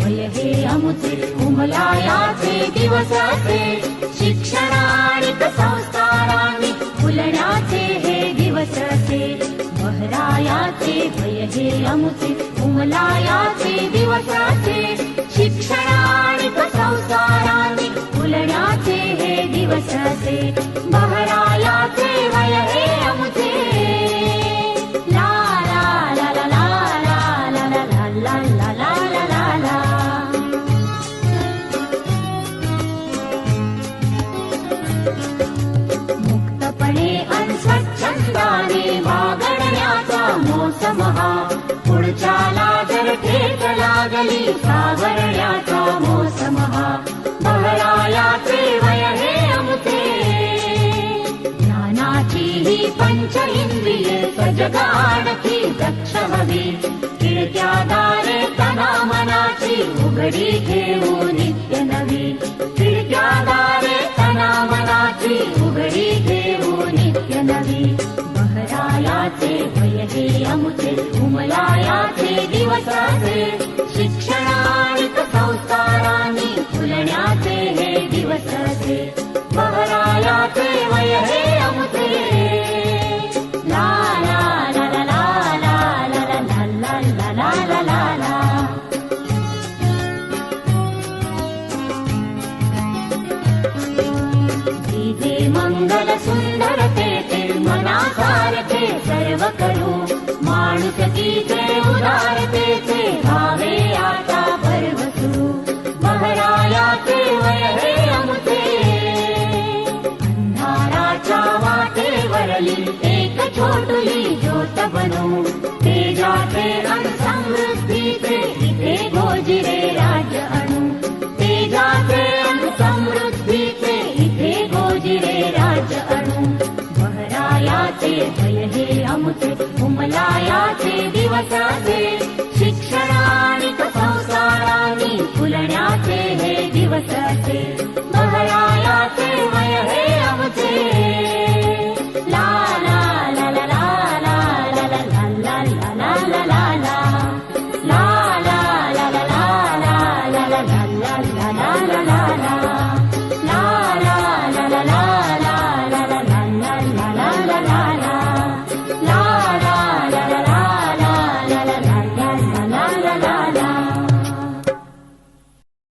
वय हे अमुचे उमलायाचे दिवस असे शिक्षणानिक संस्कारांनी फुलण्याचे हे दिवस असे बहरायाचे वय हे अमुचे उमलायाचे दिवस असे शिक्षणानिक संस्कारांनी फुलण्याचे हे दिवस असे बहरायाचे वय हे अमुचे पुढच्याला जर ठेच लागली सावरण्याचा मोसम हा बहरायाचे वय हे अमुचे ज्ञानाची ही पंच इंद्रिये सजग आणखी दक्ष हवी खिडक्या दारे तना मनाची उघडी घेऊ नित्य नवी खिडक्या दारे तना मनाची उघडी घेऊ नित्य नवी बहरायाचे वय हे अमुचे उमलायाचे दिवस असे शिक्षणानिक संस्कारांनी फुलण्याचे हे दिवस असे बहरायाचे वय हे अमुचे ला ला ला ला ला ला ला ला ला ला ला ला ला जे मंगल सुंदरतेचे मनासारखे सर्व करू माणुसकीचे उदारतेचे भावे आता भरवसू बहरायाचे वय हे अमुचे अंधाराच्या वाटेवरली एक छोटुली ज्योत बनू